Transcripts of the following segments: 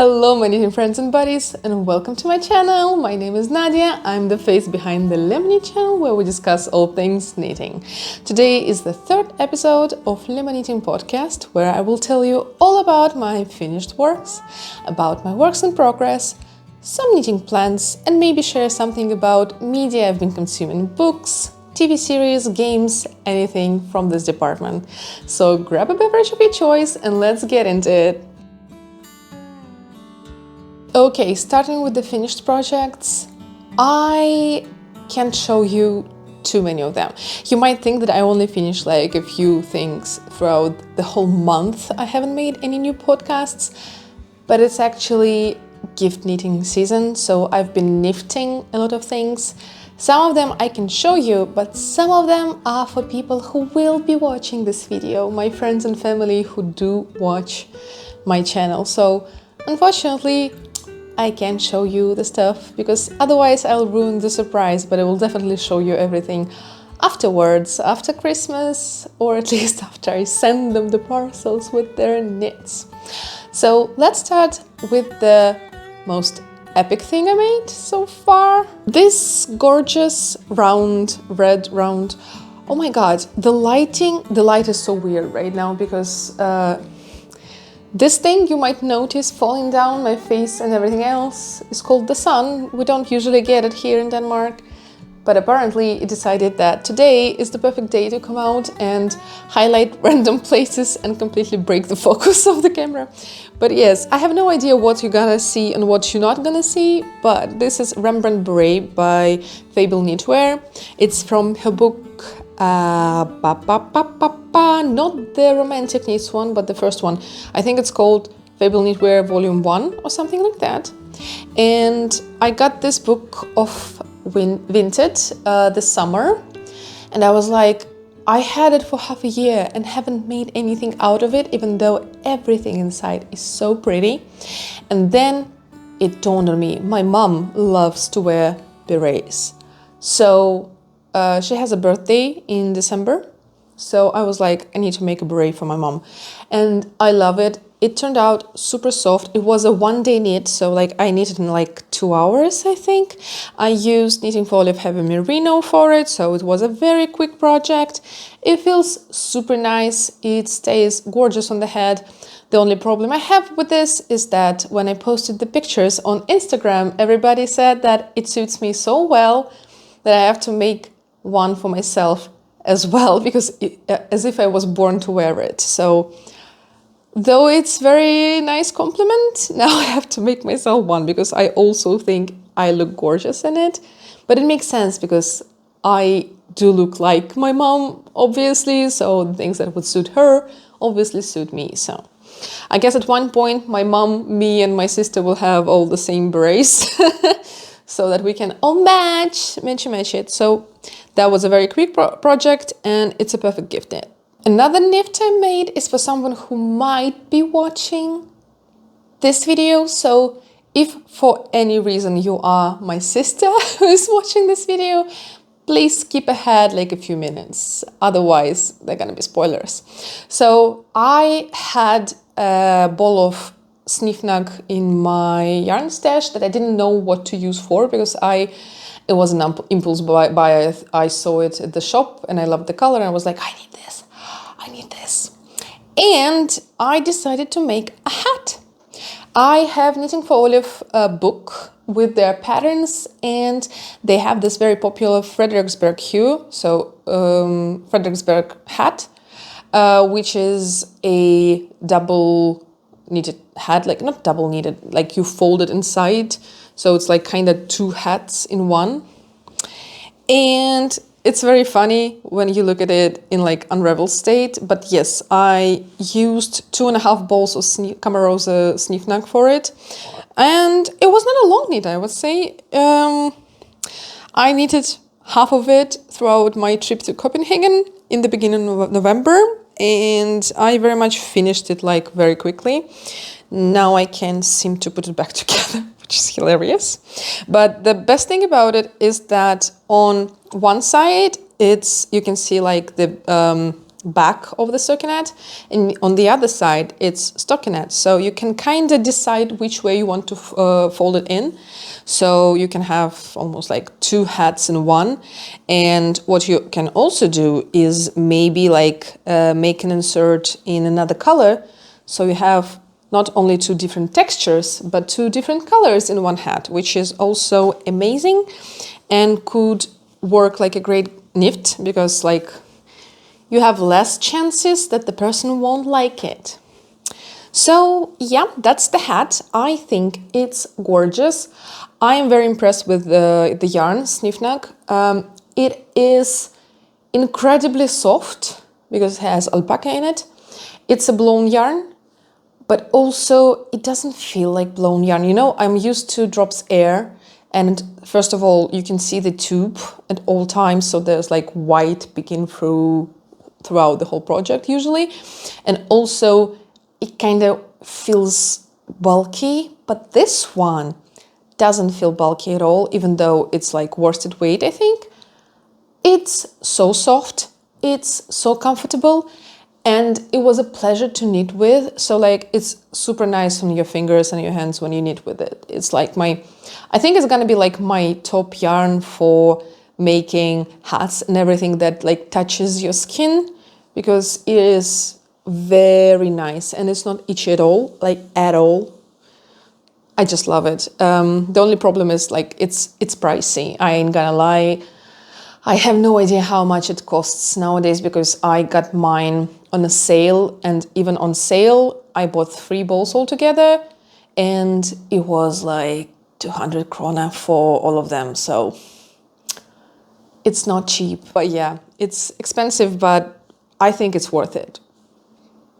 Hello my knitting friends and buddies, and welcome to my channel. My name is Nadia. I'm the face behind the LemonKnitting channel where we discuss all things knitting. Today is the third episode of LemonKnitting podcast where I will tell you all about my finished works, about my works in progress, some knitting plans, and maybe share something about media I've been consuming, books, TV series, games, anything from this department. So grab a beverage of your choice and let's get into it. Okay, starting with the finished projects, I can't show you too many of them. You might think that I only finished like a few things throughout the whole month. I haven't made any new podcasts, but it's actually gift knitting season, so I've been knitting a lot of things. Some of them I can show you, but some of them are for people who will be watching this video, my friends and family who do watch my channel. So unfortunately, I can't show you the stuff because otherwise I'll ruin the surprise, but I will definitely show you everything afterwards, after Christmas, or at least after I send them the parcels with their knits. So let's start with the most epic thing I made so far. This gorgeous round, red round. Oh my god, the light is so weird right now because this thing you might notice falling down my face and everything else is called the sun. We don't usually get it here in Denmark, but apparently it decided that today is the perfect day to come out and highlight random places and completely break the focus of the camera. But yes, I have no idea what you're gonna see and what you're not gonna see, but this is Rembrandt Beret by Fable Knitwear. It's from her book not the romantic knits one, but the first one. I think it's called Fable Knitwear Volume 1 or something like that. And I got this book of Vinted this summer, and I was like, I had it for half a year and haven't made anything out of it, even though everything inside is so pretty. And then it dawned on me, my mom loves to wear berets. So she has a birthday in December, so I was like, I need to make a beret for my mom, and I love it. It turned out super soft. It was a one-day knit, so like I knitted in like 2 hours, I think. I used Knitting for Olive Heavy Merino for it, so it was a very quick project. It feels super nice. It stays gorgeous on the head. The only problem I have with this is that when I posted the pictures on Instagram, everybody said that it suits me so well that I have to make one for myself as well, because as if I was born to wear it. So though it's very nice compliment, now I have to make myself one because I also think I look gorgeous in it. But it makes sense because I do look like my mom, obviously, so the things that would suit her obviously suit me. So I guess at one point my mom, me and my sister will have all the same berets so that we can all match it. So that was a very quick project, and it's a perfect gift knit. Another knit I made is for someone who might be watching this video. So if for any reason you are my sister who is watching this video, please skip ahead like a few minutes. Otherwise, they're gonna be spoilers. So I had a ball of Snifnag in my yarn stash that I didn't know what to use for because it was an impulse buy. I saw it at the shop and I loved the color and I was like, I need this. And I decided to make a hat. I have Knitting for Olive book with their patterns, and they have this very popular Frederiksberg hue, so Frederiksberg hat, which is a double knitted hat, like not double knitted, like you fold it inside. So it's like kind of two hats in one. And it's very funny when you look at it in like unraveled state. But yes, I used 2.5 balls of Camarosa Snifnag for it. And it was not a long knit, I would say. I knitted half of it throughout my trip to Copenhagen in the beginning of November. And I very much finished it like very quickly. Now I can't seem to put it back together, which is hilarious. But the best thing about it is that on one side, you can see like the back of the stockinette, and on the other side it's stockinette, so you can kind of decide which way you want to fold it in. So you can have almost like two hats in one. And what you can also do is maybe like make an insert in another color, so you have not only two different textures but two different colors in one hat, which is also amazing and could work like a great knit, because like you have less chances that the person won't like it. So yeah, that's the hat. I think it's gorgeous. I am very impressed with the yarn, Snifnag. It is incredibly soft because it has alpaca in it. It's a blown yarn, but also it doesn't feel like blown yarn. You know, I'm used to drops air, and first of all, you can see the tube at all times, so there's like white peeking throughout the whole project usually. And also it kind of feels bulky, but this one doesn't feel bulky at all, even though it's like worsted weight, I think. It's so soft, it's so comfortable, and it was a pleasure to knit with. So like it's super nice on your fingers and your hands when you knit with it. It's like I think it's gonna be like my top yarn for making hats and everything that like touches your skin, because it is very nice and it's not itchy at all, like at all. I just love it. The only problem is like it's pricey. I ain't gonna lie. I have no idea how much it costs nowadays, because I got mine on a sale, and even on sale I bought 3 balls altogether and it was like 200 krona for all of them. So it's not cheap, but yeah, it's expensive, but I think it's worth it.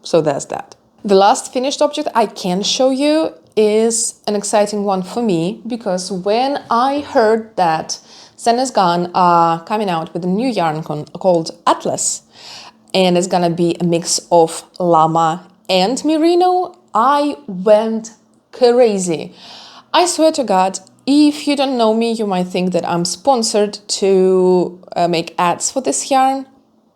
So there's that. The last finished object I can show you is an exciting one for me, because when I heard that Sennes Garn are coming out with a new yarn called Atlas, and it's gonna be a mix of llama and merino, I went crazy. I swear to God, if you don't know me, you might think that I'm sponsored to make ads for this yarn,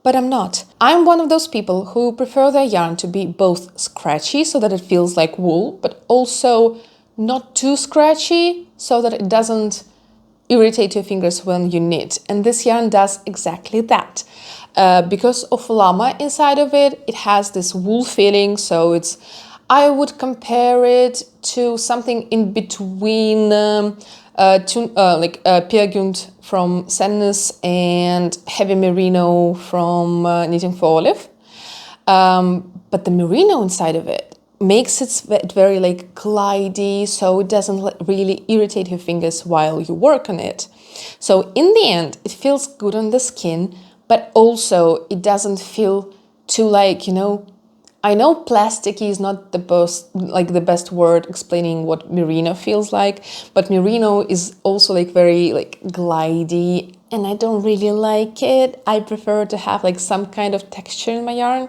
but I'm not. I'm one of those people who prefer their yarn to be both scratchy so that it feels like wool, but also not too scratchy so that it doesn't irritate your fingers when you knit. And this yarn does exactly that. Because of llama inside of it, it has this wool feeling, so I would compare it to something in between Peer Gynt from Sennes and heavy merino from Knitting for Olive. But the merino inside of it makes it very like glidey, so it doesn't really irritate your fingers while you work on it. So in the end, it feels good on the skin, but also it doesn't feel too like, you know, I know plasticky is not the best word explaining what merino feels like, but merino is also like very like glidey, and I don't really like it. I prefer to have like some kind of texture in my yarn.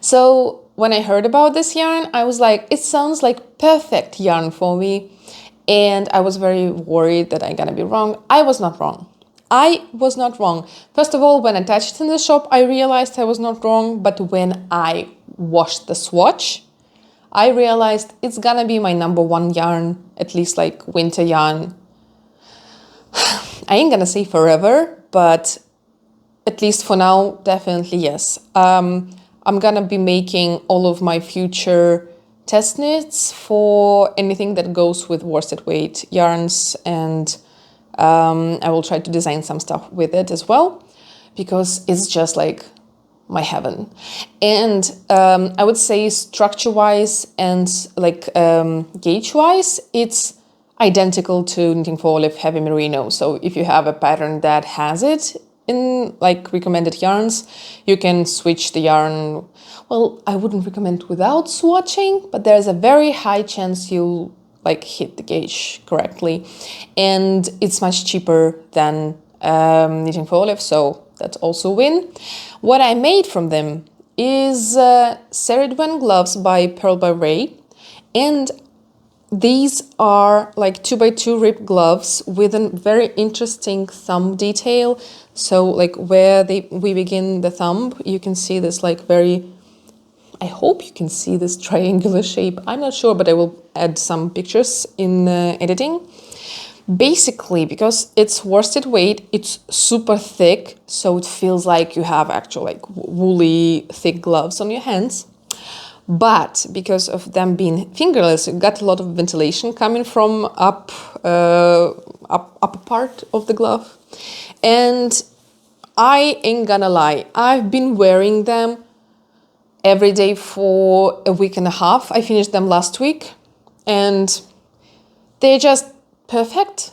So when I heard about this yarn, I was like, it sounds like perfect yarn for me. And I was very worried that I'm gonna be wrong. I was not wrong. I was not wrong. First of all, when I touched it in the shop, I realized I was not wrong. But when I washed the swatch, I realized it's gonna be my #1 yarn, at least like winter yarn. I ain't gonna say forever, but at least for now, definitely yes. I'm gonna be making all of my future test knits for anything that goes with worsted weight yarns, and I will try to design some stuff with it as well, because it's just like my heaven. And I would say structure-wise and like gauge-wise, it's identical to Knitting for Olive Heavy Merino. So if you have a pattern that has it in like recommended yarns, you can switch the yarn. Well, I wouldn't recommend without swatching, but there's a very high chance you'll like hit the gauge correctly, and it's much cheaper than Knitting for Olive, so that's also a win. What I made from them is Ceridwen gloves by Pearl by Ray, and these are like 2x2 rib gloves with a very interesting thumb detail. So like where we begin the thumb, you can see this like very, I hope you can see this triangular shape. I'm not sure, but I will add some pictures in editing. Basically, because it's worsted weight, it's super thick, so it feels like you have actual like woolly thick gloves on your hands. But because of them being fingerless, you got a lot of ventilation coming from upper part of the glove. And I ain't gonna lie, I've been wearing them every day for a week and a half. I finished them last week and they're just perfect.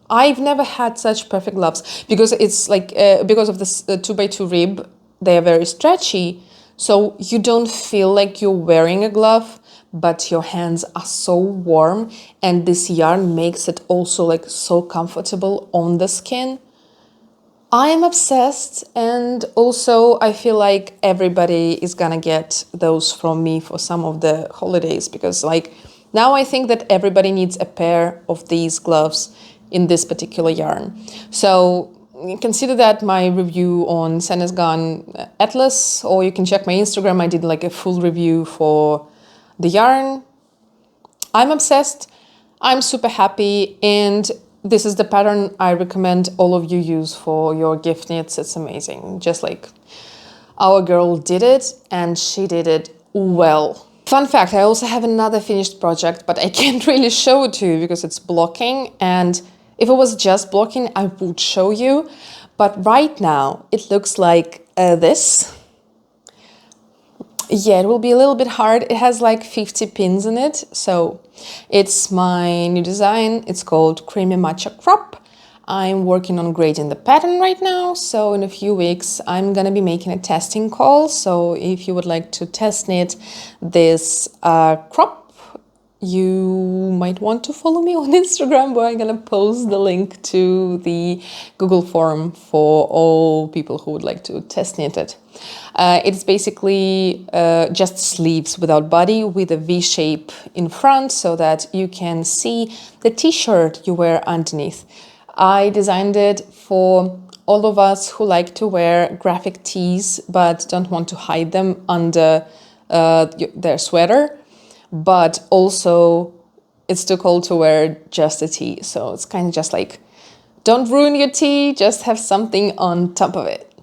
I've never had such perfect gloves because it's like, because of this 2x2 rib, they are very stretchy. So you don't feel like you're wearing a glove, but your hands are so warm, and this yarn makes it also like so comfortable on the skin. I am obsessed, and also I feel like everybody is gonna get those from me for some of the holidays, because like now I think that everybody needs a pair of these gloves in this particular yarn. So consider that my review on Senesgan Atlas, or you can check my Instagram. I did like a full review for the yarn. I'm obsessed. I'm super happy, and this is the pattern I recommend all of you use for your gift knits. It's amazing. Just like our girl did it, and she did it well. Fun fact, I also have another finished project, but I can't really show it to you because it's blocking, and if it was just blocking, I would show you. But right now, it looks like this. Yeah, it will be a little bit hard. It has like 50 pins in it. So it's my new design. It's called Creamy Matcha Crop. I'm working on grading the pattern right now. So in a few weeks, I'm gonna be making a testing call. So if you would like to test knit this crop, you might want to follow me on Instagram, where I'm gonna post the link to the Google form for all people who would like to test knit it. It's basically just sleeves without body, with a V shape in front so that you can see the t-shirt you wear underneath. I designed it for all of us who like to wear graphic tees but don't want to hide them under their sweater. But also it's too cold to wear just a tee. So it's kind of just like, don't ruin your tee, just have something on top of it.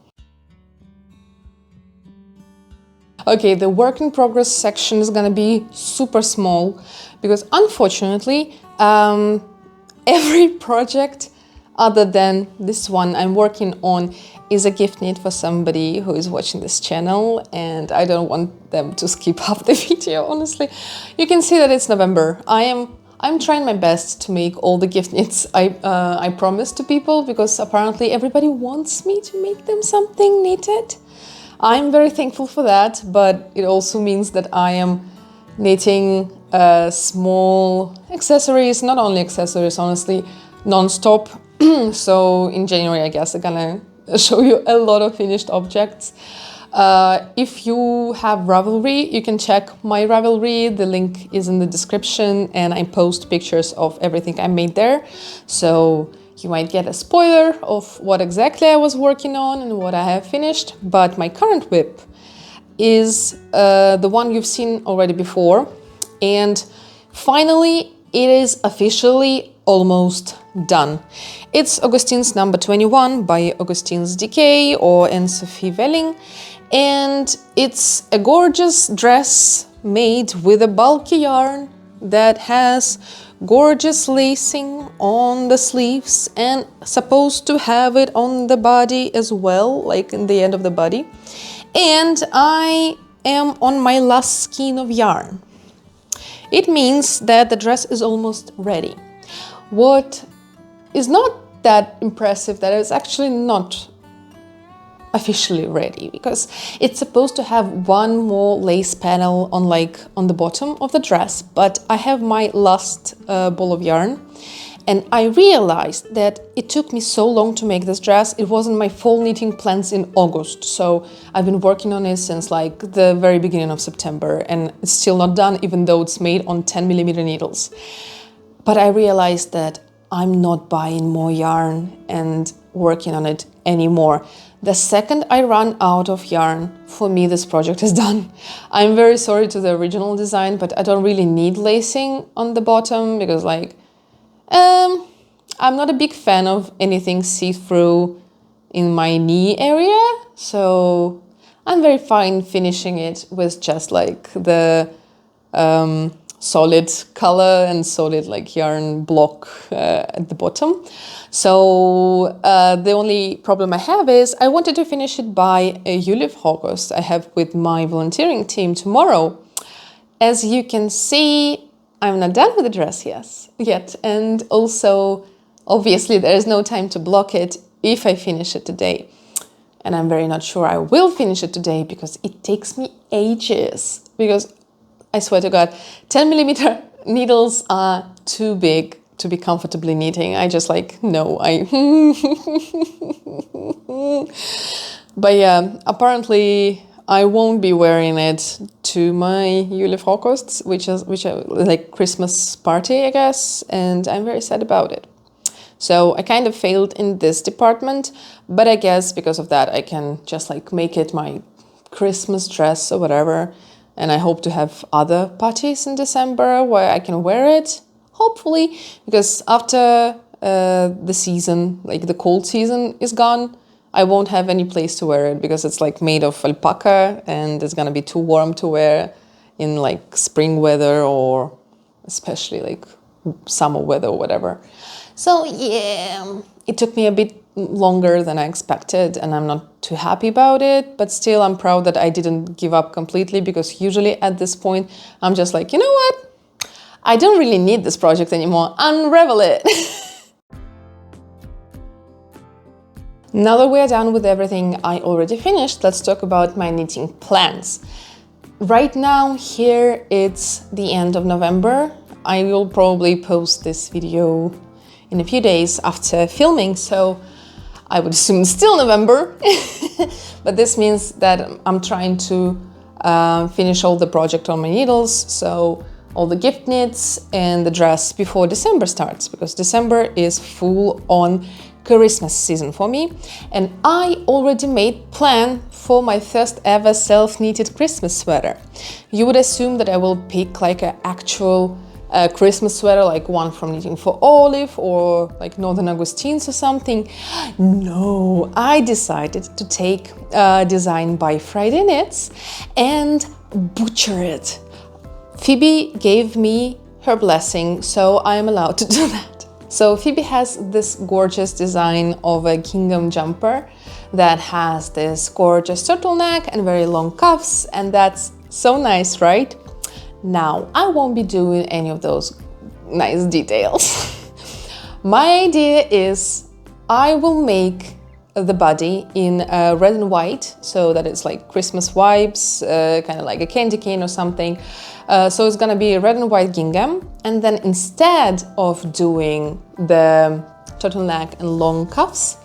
Okay, the work in progress section is gonna be super small because unfortunately, every project other than this one I'm working on is a gift knit for somebody who is watching this channel, and I don't want them to skip half the video, honestly. You can see that it's November. I'm trying my best to make all the gift knits I promised to people, because apparently everybody wants me to make them something knitted. I'm very thankful for that, but it also means that I am knitting small accessories, not only accessories, honestly, non-stop. So in January, I guess I'm gonna show you a lot of finished objects. If you have Ravelry, you can check my Ravelry. The link is in the description, and I post pictures of everything I made there. So you might get a spoiler of what exactly I was working on and what I have finished. But my current whip is the one you've seen already before. And finally, it is officially almost done. It's Augustine's number 21 by Augustine's DK or Anne-Sophie Welling, and it's a gorgeous dress made with a bulky yarn that has gorgeous lacing on the sleeves and supposed to have it on the body as well, like in the end of the body. And I am on my last skein of yarn. It means that the dress is almost ready. What is not that impressive, that it's actually not officially ready, because it's supposed to have one more lace panel on the bottom of the dress, but I have my last ball of yarn, And I realized that it took me so long to make this dress. It wasn't my fall knitting plans in August. So I've been working on it since like the very beginning of September, and it's still not done, even though it's made on 10mm needles. But I realized that I'm not buying more yarn and working on it anymore. The second I run out of yarn, for me this project is done. I'm very sorry to the original design, but I don't really need lacing on the bottom because like, I'm not a big fan of anything see-through in my knee area, so I'm very fine finishing it with just like the solid color and solid like yarn block at the bottom. So the only problem I have is I wanted to finish it by a Julep August I have with my volunteering team tomorrow. As you can see, I'm not done with the dress yet, and also obviously there is no time to block it if I finish it today. And I'm very not sure I will finish it today because it takes me ages, because I swear to God, 10mm needles are too big to be comfortably knitting. I just like, no, But yeah, apparently I won't be wearing it to my Julep August, which is like Christmas party, I guess, and I'm very sad about it. So I kind of failed in this department, but I guess because of that I can just like make it my Christmas dress or whatever. And I hope to have other parties in December where I can wear it, hopefully, because after the season, like the cold season is gone, I won't have any place to wear it because it's like made of alpaca and it's gonna be too warm to wear in like spring weather or especially like summer weather or whatever. So yeah, it took me a bit longer than I expected and I'm not too happy about it, but still I'm proud that I didn't give up completely, because usually at this point I'm just like, you know what? I don't really need this project anymore. Unravel it. Now that we're done with everything I already finished, let's talk about my knitting plans. Right now here it's the end of November. I will probably post this video in a few days after filming, so I would assume it's still November. But this means that I'm trying to finish all the project on my needles, so all the gift knits and the dress before December starts, because December is full on Christmas season for me. And I already made plan for my first ever self-knitted Christmas sweater. You would assume that I will pick like an actual Christmas sweater, like one from Knitting for Olive or like Northern Augustines or something. No, I decided to take a design by Friday Knits and butcher it. Phoebe gave me her blessing, so I am allowed to do that. So Phoebe has this gorgeous design of a gingham jumper that has this gorgeous turtleneck and very long cuffs, and that's so nice, right? Now, I won't be doing any of those nice details. My idea is I will make the body in red and white, so that it's like Christmas vibes, kind of like a candy cane or something. So it's gonna be red and white gingham, and then instead of doing the turtleneck and long cuffs,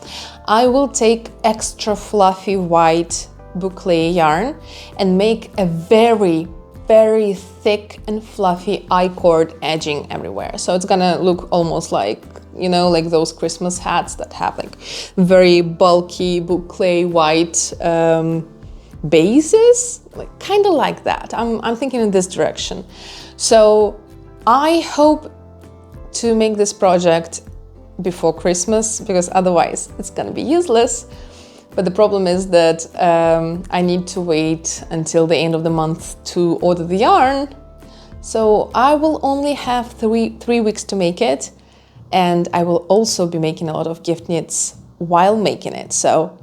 I will take extra fluffy white boucle yarn and make a very thick and fluffy I-cord edging everywhere. So it's gonna look almost like, you know, like those Christmas hats that have like very bulky boucle white bases, like kind of like that. I'm thinking in this direction. So I hope to make this project before Christmas, because otherwise it's gonna be useless. But the problem is that I need to wait until the end of the month to order the yarn. So I will only have three weeks to make it. And I will also be making a lot of gift knits while making it. So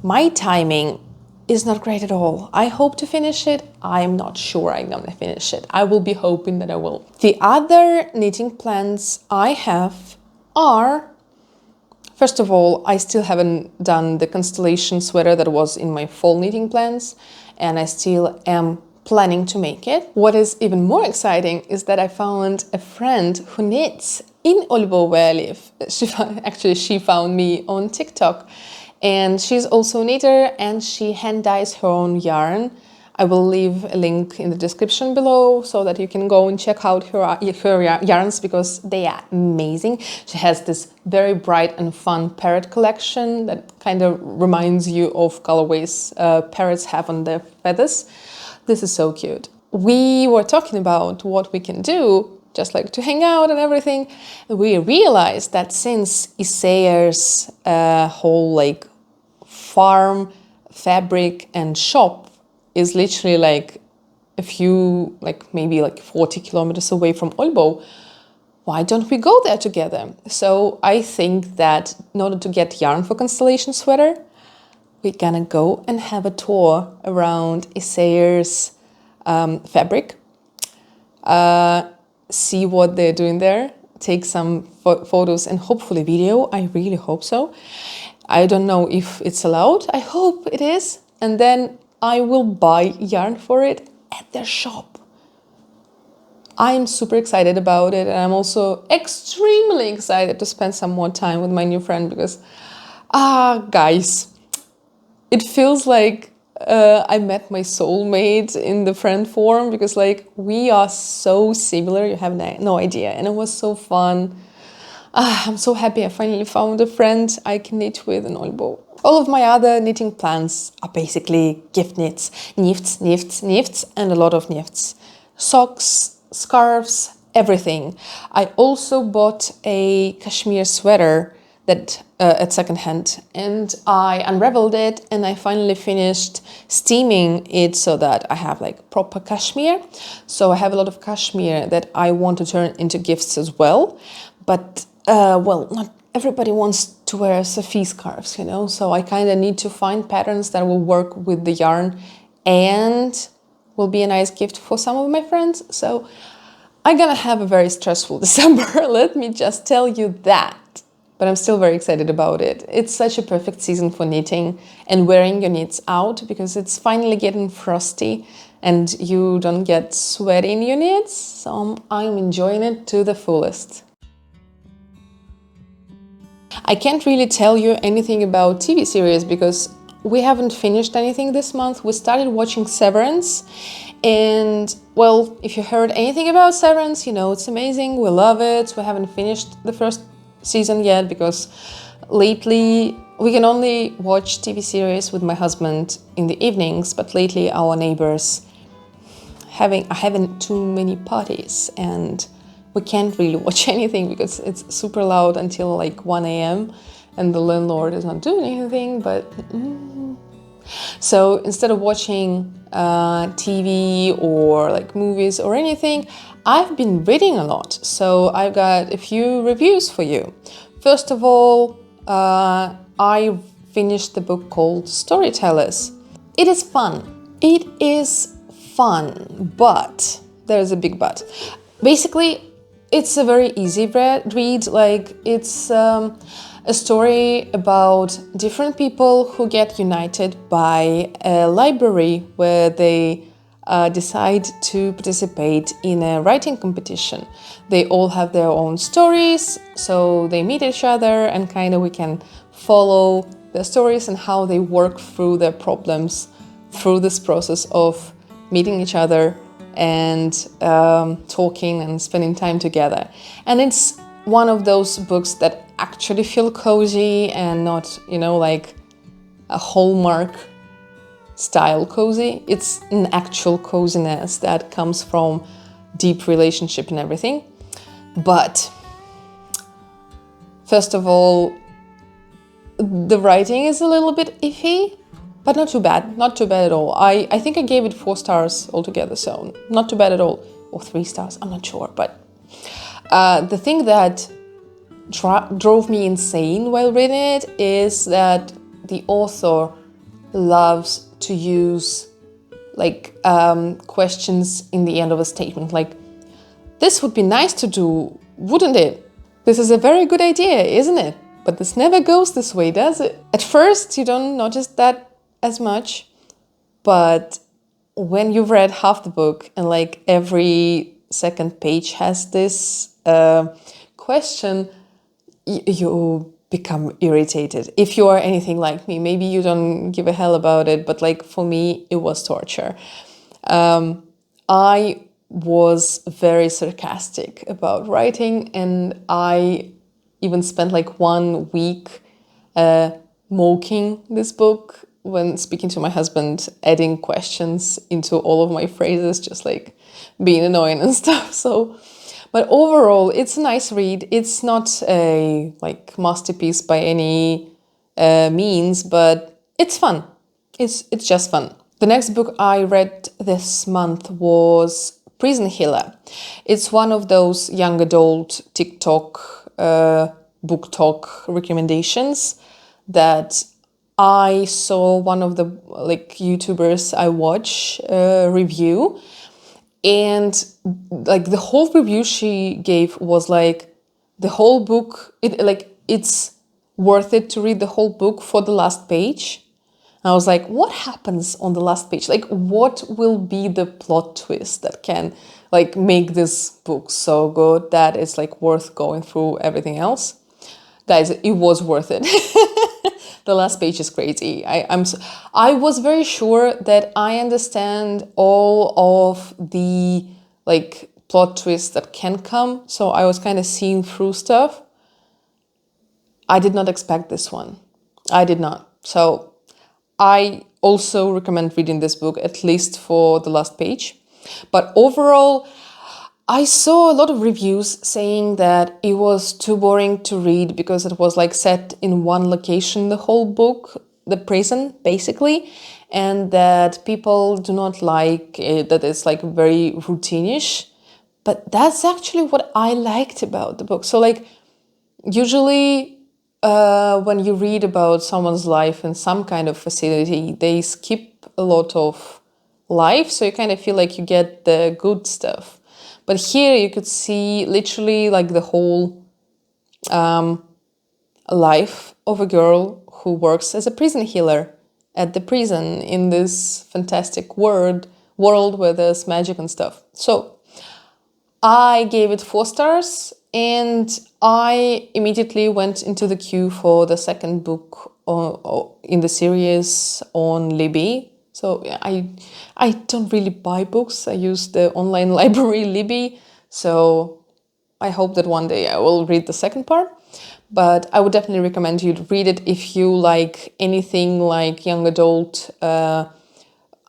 my timing is not great at all. I hope to finish it. I'm not sure I'm gonna finish it. I will be hoping that I will. The other knitting plans I have are, first of all, I still haven't done the constellation sweater that was in my fall knitting plans, and I still am planning to make it. What is even more exciting is that I found a friend who knits in Ålbo, where I live. She found me on TikTok, and she's also a knitter, and she hand dyes her own yarn. I will leave a link in the description below so that you can go and check out her yarns, because they are amazing. She has this very bright and fun parrot collection that kind of reminds you of colorways parrots have on their feathers. This is so cute. We were talking about what we can do, just like to hang out and everything. We realized that since Isayer's whole like farm, fabric and shop is literally like a few, like maybe like 40 kilometers away from Ålbo, why don't we go there together? So I think that in order to get yarn for Constellation Sweater, we're gonna go and have a tour around Isayer's fabric, see what they're doing there, take some photos and hopefully video. I really hope so. I don't know if it's allowed. I hope it is. And then I will buy yarn for it at their shop. I'm super excited about it, and I'm also extremely excited to spend some more time with my new friend, because, guys, it feels like I met my soulmate in the friend form, because like we are so similar, you have no idea, and it was so fun. I'm so happy I finally found a friend I can knit with in Ålbo. All of my other knitting plans are basically gift knits, knifts, and a lot of knifts. Socks, scarves, everything. I also bought a cashmere sweater that at secondhand, and I unraveled it, and I finally finished steaming it so that I have like proper cashmere. So I have a lot of cashmere that I want to turn into gifts as well. But well, not everybody wants to wear Sophie scarves, you know, so I kind of need to find patterns that will work with the yarn and will be a nice gift for some of my friends. So I'm gonna have a very stressful December, let me just tell you that. But I'm still very excited about it. It's such a perfect season for knitting and wearing your knits out, because it's finally getting frosty and you don't get sweaty in your knits. So I'm enjoying it to the fullest. I can't really tell you anything about TV series because we haven't finished anything this month. We started watching Severance, and well, if you heard anything about Severance, you know it's amazing, we love it. We haven't finished the first season yet because lately we can only watch TV series with my husband in the evenings, but lately our neighbors are having too many parties and we can't really watch anything because it's super loud until like 1 a.m. and the landlord is not doing anything, but so instead of watching TV or like movies or anything, I've been reading a lot. So I've got a few reviews for you. First of all, I finished the book called Storytellers. It is fun. It is fun, but there's a big but. Basically, it's a very easy read. Like it's a story about different people who get united by a library where they decide to participate in a writing competition. They all have their own stories, so they meet each other and kind of we can follow their stories and how they work through their problems through this process of meeting each other and talking and spending time together. And it's one of those books that actually feel cozy and not, you know, like a Hallmark style cozy. It's an actual coziness that comes from deep relationship and everything. But first of all, the writing is a little bit iffy, but not too bad. Not too bad at all. I think I gave it 4 stars altogether, so not too bad at all. Or 3 stars, I'm not sure. But the thing that drove me insane while reading it is that the author loves to use like questions in the end of a statement, like, this would be nice to do, wouldn't it? This is a very good idea, isn't it? But this never goes this way, does it? At first, you don't notice that as much, but when you've read half the book and like every second page has this question, you become irritated. If you are anything like me, maybe you don't give a hell about it, but like for me, it was torture. I was very sarcastic about writing, and I even spent like 1 week mocking this book when speaking to my husband, adding questions into all of my phrases, just like being annoying and stuff. So, but overall, it's a nice read. It's not a like masterpiece by any means, but it's fun. It's just fun. The next book I read this month was Prison Healer. It's one of those young adult TikTok book talk recommendations that I saw one of the like YouTubers I watch review, and like the whole review she gave was like the whole book, it's worth it to read the whole book for the last page. I was like, what happens on the last page? Like, what will be the plot twist that can like make this book so good that it's like worth going through everything else? Guys, it was worth it. The last page is crazy. I was very sure that I understand all of the like plot twists that can come. So I was kind of seeing through stuff. I did not expect this one. I did not. So I also recommend reading this book, at least for the last page. But overall, I saw a lot of reviews saying that it was too boring to read because it was like set in one location, the whole book, the prison, basically, and that people do not like it, that it's like very routinish. But that's actually what I liked about the book. So like usually when you read about someone's life in some kind of facility, they skip a lot of life, so you kind of feel like you get the good stuff. But here you could see literally like the whole life of a girl who works as a prison healer at the prison in this fantastic world where there's magic and stuff. So I gave it 4 stars, and I immediately went into the queue for the second book in the series on Libby. So I don't really buy books. I use the online library Libby. So I hope that one day I will read the second part. But I would definitely recommend you to read it if you like anything like young adult,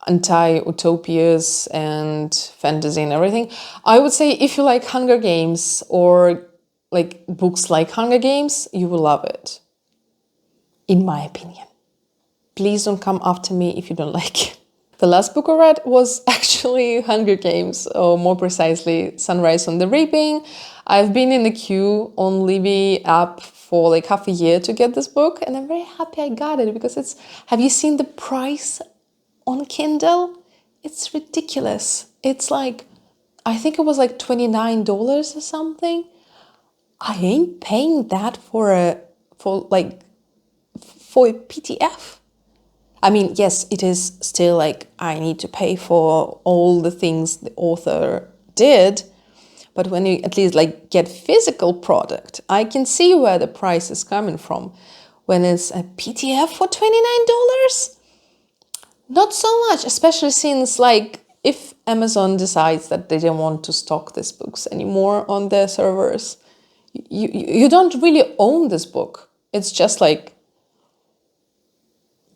anti-utopias and fantasy and everything. I would say if you like Hunger Games or like books like Hunger Games, you will love it. In my opinion. Please don't come after me if you don't like it. The last book I read was actually Hunger Games, or more precisely, Sunrise on the Reaping. I've been in the queue on Libby app for like half a year to get this book, and I'm very happy I got it because it's... Have you seen the price on Kindle? It's ridiculous. It's like, I think it was like $29 or something. I ain't paying that for a PDF. I mean, yes, it is still like I need to pay for all the things the author did, but when you at least like get physical product, I can see where the price is coming from. When it's a PDF for $29, not so much, especially since like if Amazon decides that they don't want to stock these books anymore on their servers, you don't really own this book. It's just like,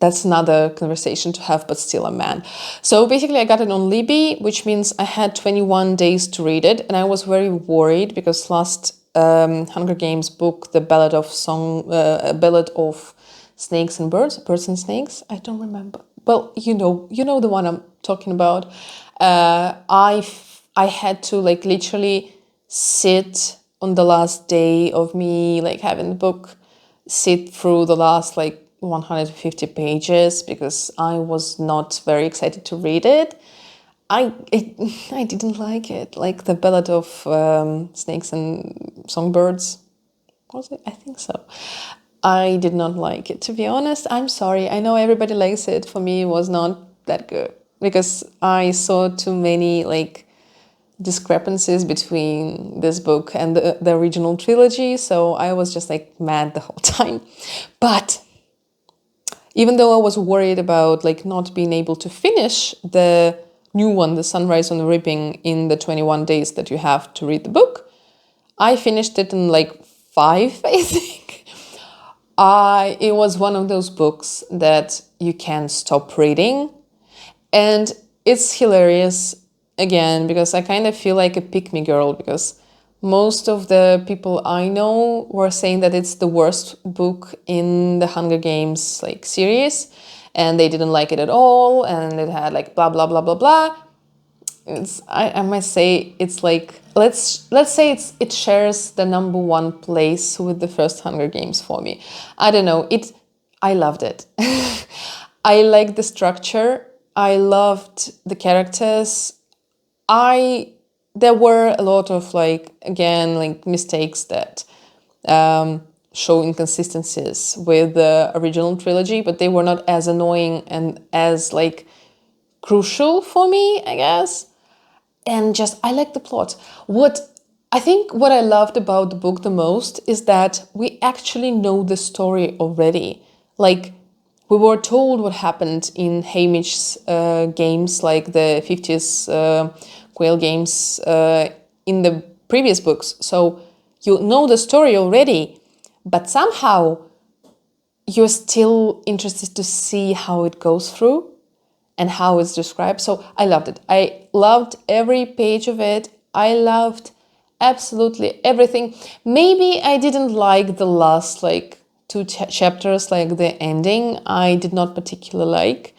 that's another conversation to have, but still a man. So basically I got it on Libby, which means I had 21 days to read it. And I was very worried because last Hunger Games book, the Ballad of Snakes and Birds and Snakes, I don't remember. Well, you know the one I'm talking about. I had to like literally sit on the last day of me like having the book, sit through the last like 150 pages because I was not very excited to read it. I didn't like it. Like the Ballad of Snakes and Songbirds. Was it? I think so. I did not like it, to be honest. I'm sorry. I know everybody likes it. For me, it was not that good. because I saw too many like discrepancies between this book and the original trilogy, so I was just like mad the whole time. But even though I was worried about like not being able to finish the new one, The Sunrise on the Reaping, in the 21 days that you have to read the book, I finished it in like 5, I think. It was one of those books that you can't stop reading. And it's hilarious, again, because I kind of feel like a pick-me girl, because most of the people I know were saying that it's the worst book in the Hunger Games like series, and they didn't like it at all, and it had like blah blah blah blah blah. I must say it's like, let's say it shares the #1 place with the first Hunger Games for me. I don't know, I loved it. I liked the structure. I loved the characters. There were a lot of like, again, like mistakes that show inconsistencies with the original trilogy, but they were not as annoying and as like crucial for me, I guess. And just, I like the plot. What I loved about the book the most is that we actually know the story already. Like, we were told what happened in Hamish's games, like the 50s Quail games in the previous books. So you know the story already, but somehow you're still interested to see how it goes through and how it's described. So I loved it. I loved every page of it. I loved absolutely everything. Maybe I didn't like the last like 2 chapters, like the ending. I did not particularly like.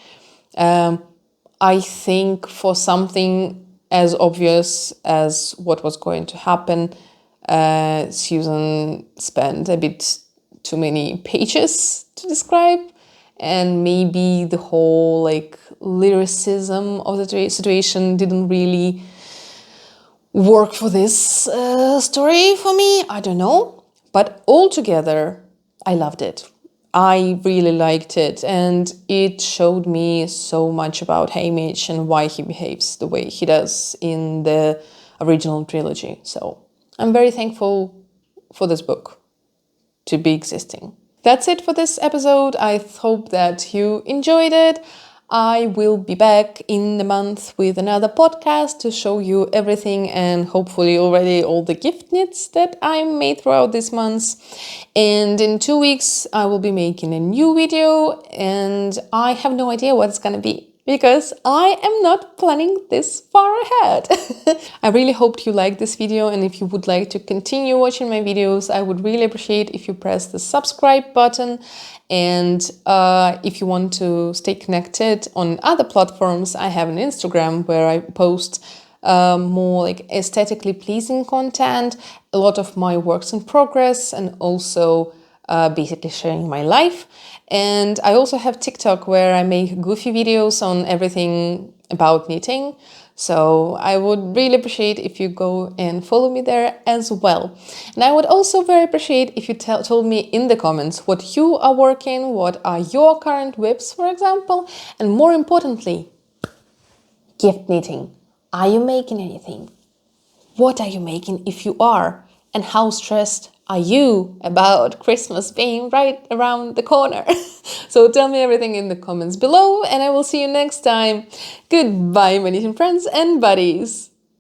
I think for something as obvious as what was going to happen, Susan spent a bit too many pages to describe, and maybe the whole like lyricism of the situation didn't really work for this story for me. I don't know, but altogether I loved it. I really liked it, and it showed me so much about Hamish and why he behaves the way he does in the original trilogy. So I'm very thankful for this book to be existing. That's it for this episode. I hope that you enjoyed it. I will be back in a month with another podcast to show you everything, and hopefully already all the gift knits that I made throughout this month. And in 2 weeks, I will be making a new video, and I have no idea what it's gonna be, because I am not planning this far ahead. I really hoped you liked this video, and if you would like to continue watching my videos, I would really appreciate if you press the subscribe button. And if you want to stay connected on other platforms, I have an Instagram where I post more like aesthetically pleasing content, a lot of my works in progress, and also basically sharing my life. And I also have TikTok where I make goofy videos on everything about knitting. So I would really appreciate if you go and follow me there as well. And I would also very appreciate if you told me in the comments what you are working, what are your current whips, for example, and more importantly, gift knitting. Are you making anything? What are you making if you are? And how stressed are you about Christmas being right around the corner? So tell me everything in the comments below, and I will see you next time. Goodbye, my knitting friends and buddies.